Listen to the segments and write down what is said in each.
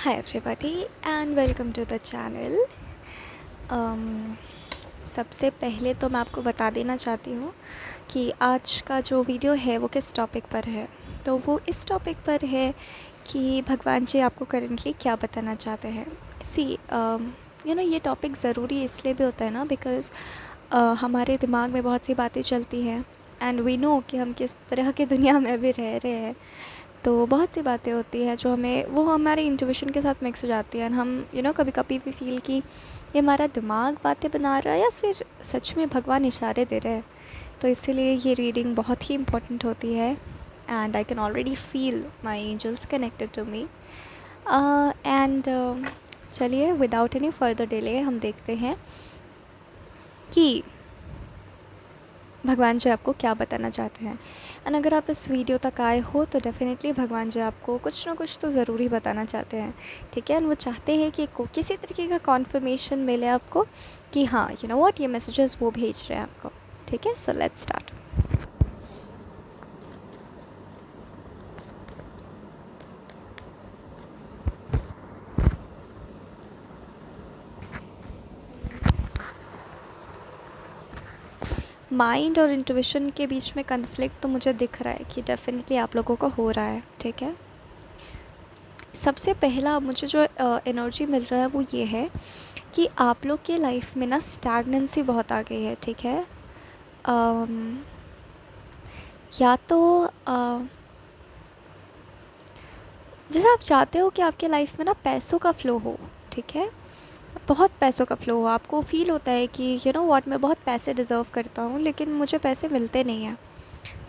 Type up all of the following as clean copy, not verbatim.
Hi everybody and welcome to the channel. सबसे पहले तो मैं आपको बता देना चाहती हूँ कि आज का जो वीडियो है वो किस टॉपिक पर है। तो वो इस टॉपिक पर है कि भगवान जी आपको करेंटली क्या बताना चाहते हैं। ये टॉपिक ज़रूरी इसलिए भी होता है ना बिकॉज़ हमारे दिमाग में बहुत सी बातें चलती हैं एंड वी नो कि हम किस तरह की दुनिया में अभी रह रहे हैं। तो बहुत सी बातें होती हैं जो वो हमारे इंट्यूशन के साथ मिक्स हो जाती हैं। हम कभी कभी भी फील कि ये हमारा दिमाग बातें बना रहा है या फिर सच में भगवान इशारे दे रहे हैं। तो इसीलिए ये रीडिंग बहुत ही इम्पोर्टेंट होती है and I can already feel my angels connected to me and चलिए विदाउट एनी फर्दर डिले हम देखते हैं कि भगवान जी आपको क्या बताना चाहते हैं। एंड अगर आप इस वीडियो तक आए हो तो डेफ़िनेटली भगवान जी आपको कुछ ना कुछ तो ज़रूर ही बताना चाहते हैं, ठीक है। एंड वो चाहते हैं कि किसी तरीके का कॉन्फर्मेशन मिले आपको कि हाँ व्हाट ये मैसेजेस वो भेज रहे हैं आपको, ठीक है। So let's start. माइंड और इंट्यूशन के बीच में कन्फ्लिक्ट तो मुझे दिख रहा है कि डेफ़िनेटली आप लोगों को हो रहा है, ठीक है। सबसे पहला मुझे जो एनर्जी मिल रहा है वो ये है कि आप लोग के लाइफ में ना स्टैग्नेंसी बहुत आ गई है, ठीक है। अम, या तो जैसे आप चाहते हो कि आपके लाइफ में ना पैसों का फ़्लो हो, ठीक है। बहुत पैसों का फ़्लो हो, आपको फ़ील होता है कि व्हाट मैं बहुत पैसे डिज़र्व करता हूँ लेकिन मुझे पैसे मिलते नहीं हैं,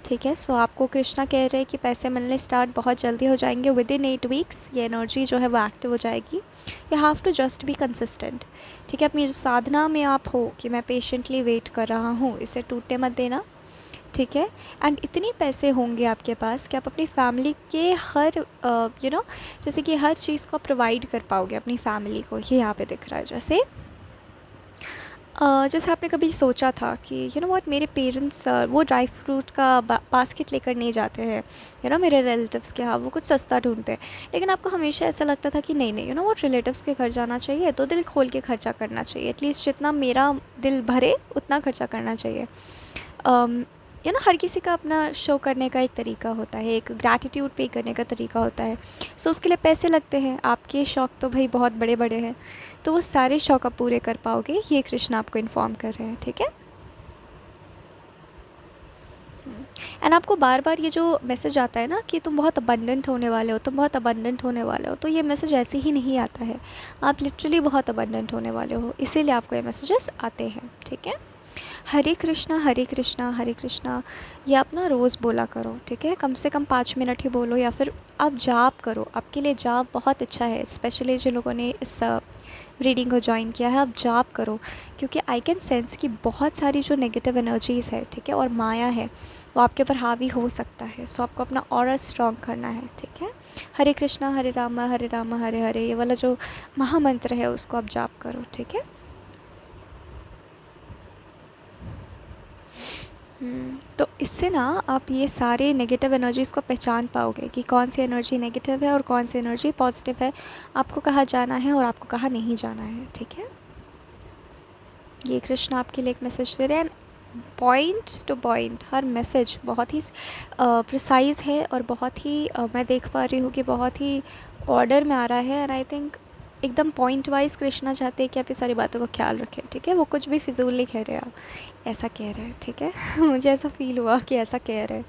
ठीक है। सो आपको कृष्णा कह रहे हैं कि पैसे मिलने स्टार्ट बहुत जल्दी हो जाएंगे, विद इन 8 वीक्स ये एनर्जी जो है वो एक्टिव हो जाएगी। You have to just be consistent, ठीक है। अपनी जो साधना में आप हो कि मैं पेशेंटली वेट कर रहा हूँ, इसे टूटने मत देना, ठीक है। एंड इतने पैसे होंगे आपके पास कि आप अपनी फैमिली के हर जैसे कि हर चीज़ को प्रोवाइड कर पाओगे अपनी फैमिली को। ये यहाँ पे दिख रहा है जैसे आपने कभी सोचा था कि व्हाट मेरे पेरेंट्स वो ड्राई फ्रूट का बास्केट लेकर नहीं जाते हैं मेरे रिलेटिव्स के यहाँ, वो कुछ सस्ता ढूंढते हैं। लेकिन आपको हमेशा ऐसा लगता था कि नहीं नहीं व्हाट रिलेटिव्स के घर जाना चाहिए तो दिल खोल के खर्चा करना चाहिए, एटलीस्ट जितना मेरा दिल भरे उतना खर्चा करना चाहिए। हर किसी का अपना शो करने का एक तरीका होता है, एक ग्रैटिट्यूड पे करने का तरीका होता है। सो उसके लिए पैसे लगते हैं। आपके शौक़ तो भाई बहुत बड़े बड़े हैं, तो वो सारे शौक़ आप पूरे कर पाओगे, ये कृष्ण आपको इन्फॉर्म कर रहे हैं, ठीक है। एंड आपको बार बार ये जो मैसेज आता है ना कि तुम बहुत अबंडेंट होने वाले हो, तुम बहुत अबंडेंट होने वाले हो, तो ये मैसेज ऐसे ही नहीं आता है। आप लिटरली बहुत अबंडेंट होने वाले हो, इसीलिए आपको ये मैसेजेस आते हैं, ठीक है। हरे कृष्णा हरे कृष्णा हरे कृष्णा ये आप ना रोज़ बोला करो, ठीक है। कम से कम 5 मिनट ही बोलो, या फिर आप जाप करो। आपके लिए जाप बहुत अच्छा है, स्पेशली जिन लोगों ने इस रीडिंग को ज्वाइन किया है, आप जाप करो। क्योंकि आई कैन सेंस कि बहुत सारी जो नेगेटिव एनर्जीज़ है, ठीक है, और माया है, वो आपके ऊपर हावी हो सकता है। सो आपको अपना ऑरा स्ट्रॉन्ग करना है, ठीक है। हरे कृष्णा हरे राम हरे हरे, ये वाला जो महामंत्र है उसको आप जाप करो, ठीक है। तो इससे ना आप ये सारे नेगेटिव एनर्जीज़ को पहचान पाओगे कि कौन सी एनर्जी नेगेटिव है और कौन सी एनर्जी पॉजिटिव है, आपको कहाँ जाना है और आपको कहाँ नहीं जाना है, ठीक है। ये कृष्ण आपके लिए एक मैसेज दे रहे हैं। पॉइंट टू पॉइंट हर मैसेज बहुत ही प्रिसाइज है और बहुत ही मैं देख पा रही हूँ कि बहुत ही ऑर्डर में आ रहा है। एंड आई थिंक एकदम पॉइंट वाइज कृष्णा चाहते हैं कि आप ये सारी बातों का ख्याल रखें, ठीक है। वो कुछ भी फिजूल नहीं कह रहे, आप ऐसा कह रहे हैं, ठीक है। मुझे ऐसा फील हुआ कि ऐसा कह रहे हैं।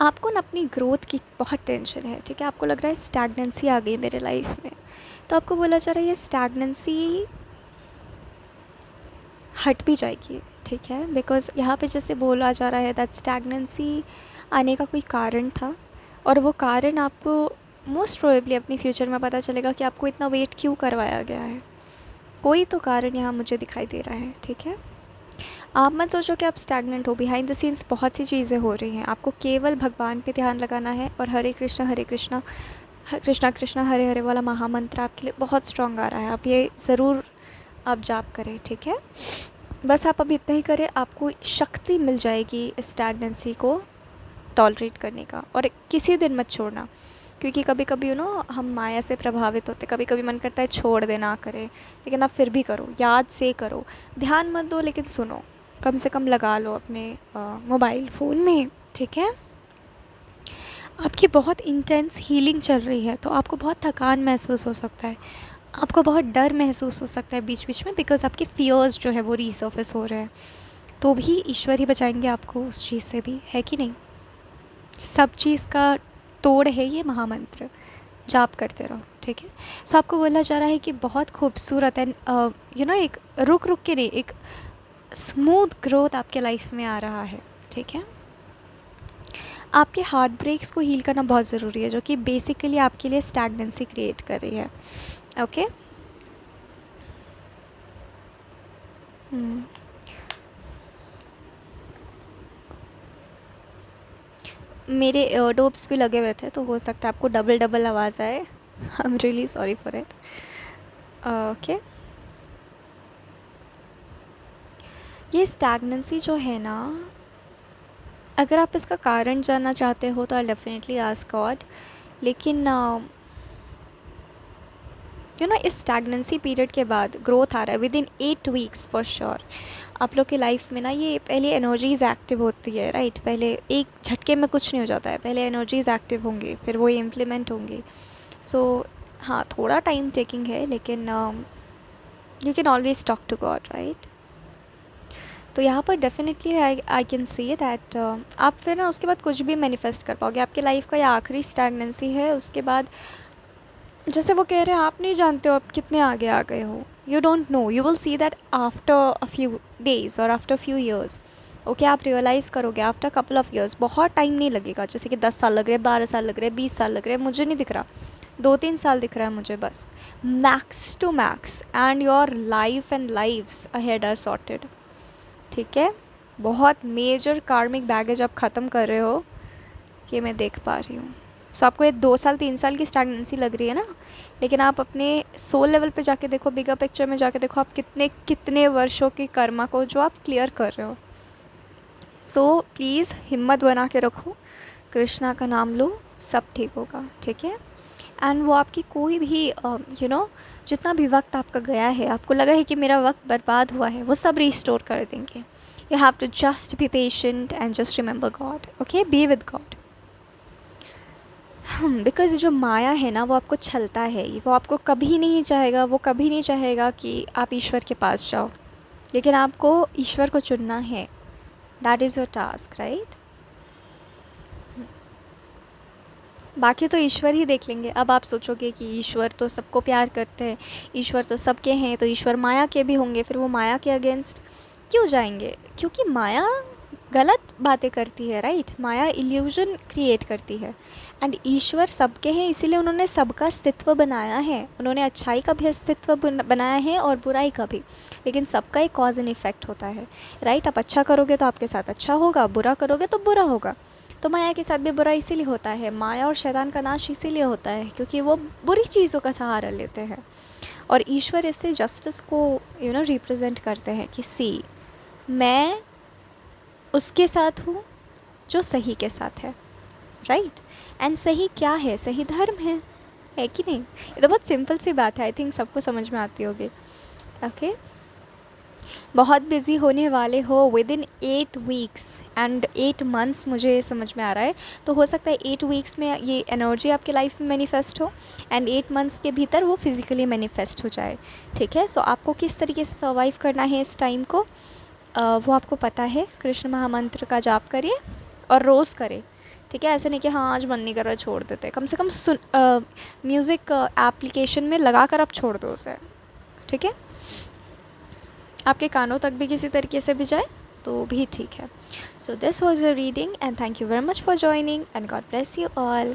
आपको ना अपनी ग्रोथ की बहुत टेंशन है, ठीक है। आपको लग रहा है स्टैग्नेंसी आ गई मेरे लाइफ में, तो आपको बोला जा रहा है ये स्टैग्नेंसी हट भी जाएगी, ठीक है। बिकॉज़ यहाँ पे जैसे बोला जा रहा है दैट स्टैग्नेंसी आने का कोई कारण था, और वो कारण आपको मोस्ट प्रोबेबली अपनी फ्यूचर में पता चलेगा कि आपको इतना वेट क्यों करवाया गया है। कोई तो कारण यहाँ मुझे दिखाई दे रहा है, ठीक है। आप मत सोचो कि आप स्टैग्नेंट हो, बिहाइंड द सीन्स बहुत सी चीज़ें हो रही हैं। आपको केवल भगवान पे ध्यान लगाना है, और हरे कृष्णा कृष्णा कृष्णा हरे हरे वाला महामंत्र आपके लिए बहुत स्ट्रॉन्ग आ रहा है। आप ये ज़रूर आप जाप करें, ठीक है। बस आप अभी इतना ही करें, आपको शक्ति मिल जाएगी स्टैग्नेंसी को टॉलरेट करने का, और किसी दिन मत छोड़ना। क्योंकि कभी कभी हम माया से प्रभावित होते, कभी कभी मन करता है छोड़ देना करें, लेकिन आप फिर भी करो, याद से करो, ध्यान मत दो लेकिन सुनो, कम से कम लगा लो अपने मोबाइल फ़ोन में, ठीक है। आपकी बहुत इंटेंस हीलिंग चल रही है, तो आपको बहुत थकान महसूस हो सकता है, आपको बहुत डर महसूस हो सकता है बीच बीच में, बिकॉज आपके फियर्स जो है वो रीसर्फेस हो रहे हैं। तो भी ईश्वर ही बचाएंगे आपको उस चीज़ से भी, है कि नहीं। सब चीज़ का तोड़ है ये महामंत्र, जाप करते रहो, ठीक है। सो आपको बोला जा रहा है कि बहुत खूबसूरत एंड एक रुक रुक के नहीं, एक स्मूथ ग्रोथ आपके लाइफ में आ रहा है, ठीक है। आपके हार्ट ब्रेक्स को हील करना बहुत ज़रूरी है, जो कि बेसिकली आपके लिए स्टैग्नेंसी क्रिएट कर रही है, ओके। मेरे एयरडोप्स भी लगे हुए थे, तो हो सकता है आपको डबल डबल आवाज़ आए। I am really sorry for it, okay. ये स्टैग्नेंसी जो है ना, अगर आप इसका कारण जानना चाहते हो तो आई डेफिनेटली आस्क गॉड, लेकिन इस स्टैग्नेंसी पीरियड के बाद ग्रोथ आ रहा है with in 8 weeks for sure. आप लोग की लाइफ में ना ये पहले एनर्जीज़ एक्टिव होती है, राइट। पहले एक झटके में कुछ नहीं हो जाता है, पहले एनर्जीज़ एक्टिव होंगी, फिर वो इम्प्लीमेंट होंगी। सो हाँ, थोड़ा टाइम टेकिंग है, लेकिन you can always talk to God, right. तो यहाँ पर definitely I can see that आप फिर ना उसके बाद कुछ भी मैनिफेस्ट कर पाओगे। आपके लाइफ का ये आखिरी स्टैग्नेंसी है, उसके बाद जैसे वो कह रहे हैं, आप नहीं जानते हो आप कितने आगे आ गए हो, you don't know, you will see that after a few days और आफ्टर फ्यू ईयर्स, ओके। आप रियलाइज़ करोगे आफ्टर कपल ऑफ ईयर्स, बहुत टाइम नहीं लगेगा, जैसे कि 10 साल लग रहे हैं, 12 साल लग रहे हैं, 20 साल लग रहे हैं, मुझे नहीं दिख रहा, 2-3 साल दिख रहा है मुझे बस, max to max, and your life and lives ahead are sorted, ठीक है। बहुत मेजर कार्मिक बैगेज आप ख़त्म कर रहे हो, ये मैं देख पा रही हूँ। सो आपको ये 2 साल 3 साल की स्टैग्नेंसी लग रही है ना, लेकिन आप अपने सोल लेवल पे जाके देखो, बिगर पिक्चर में जाके देखो, आप कितने कितने वर्षों की कर्मा को जो आप क्लियर कर रहे हो। सो प्लीज़ हिम्मत बना के रखो, कृष्णा का नाम लो, सब ठीक होगा, ठीक है। एंड वो आपकी कोई भी जितना भी वक्त आपका गया है, आपको लगा है कि मेरा वक्त बर्बाद हुआ है, वो सब रिस्टोर कर देंगे। You have to just be patient and just remember God, okay, be with God. Because जो माया है ना, वो आपको छलता है, वो आपको कभी नहीं चाहेगा, वो कभी नहीं चाहेगा कि आप ईश्वर के पास जाओ, लेकिन आपको ईश्वर को चुनना है, that is your task, right. बाकी तो ईश्वर ही देख लेंगे। अब आप सोचोगे कि ईश्वर तो सबको प्यार करते हैं, ईश्वर तो सबके हैं, तो ईश्वर माया के भी होंगे, फिर वो माया के अगेंस्ट क्यों जाएंगे? क्योंकि माया गलत बातें करती है, राइट। माया इल्यूजन क्रिएट करती है, एंड ईश्वर सबके हैं, इसीलिए उन्होंने सबका अस्तित्व बनाया है, उन्होंने अच्छाई का भी अस्तित्व बनाया है और बुराई का भी, लेकिन सबका एक कॉज एंड इफेक्ट होता है, राइट। आप अच्छा करोगे तो आपके साथ अच्छा होगा, बुरा करोगे तो बुरा होगा। तो माया के साथ भी बुरा इसीलिए होता है, माया और शैतान का नाश इसीलिए होता है क्योंकि वो बुरी चीज़ों का सहारा लेते हैं, और ईश्वर इससे जस्टिस को रिप्रेजेंट करते हैं कि सी, मैं उसके साथ हूँ जो सही के साथ है, राइट। एंड सही क्या है? सही धर्म है कि नहीं? ये तो बहुत सिंपल सी बात है, आई थिंक सबको समझ में आती होगी, ओके। बहुत बिज़ी होने वाले हो with in 8 weeks and 8 months, मुझे समझ में आ रहा है। तो हो सकता है 8 वीक्स में ये एनर्जी आपके लाइफ में मैनिफेस्ट हो, एंड 8 मंथ्स के भीतर वो फिज़िकली मैनिफेस्ट हो जाए, ठीक है। सो आपको किस तरीके से सर्वाइव करना है इस टाइम को, वो आपको पता है। कृष्ण महामंत्र का जाप करिए और रोज़ करें, ठीक है। ऐसे नहीं कि हाँ आज मन नहीं कर रहा छोड़ देते, कम से कम म्यूज़िक एप्लीकेशन में लगा कर आप छोड़ दो उसे, ठीक है। आपके कानों तक भी किसी तरीके से भी जाए तो भी ठीक है। So this was a reading and thank you very much for joining and God bless you all.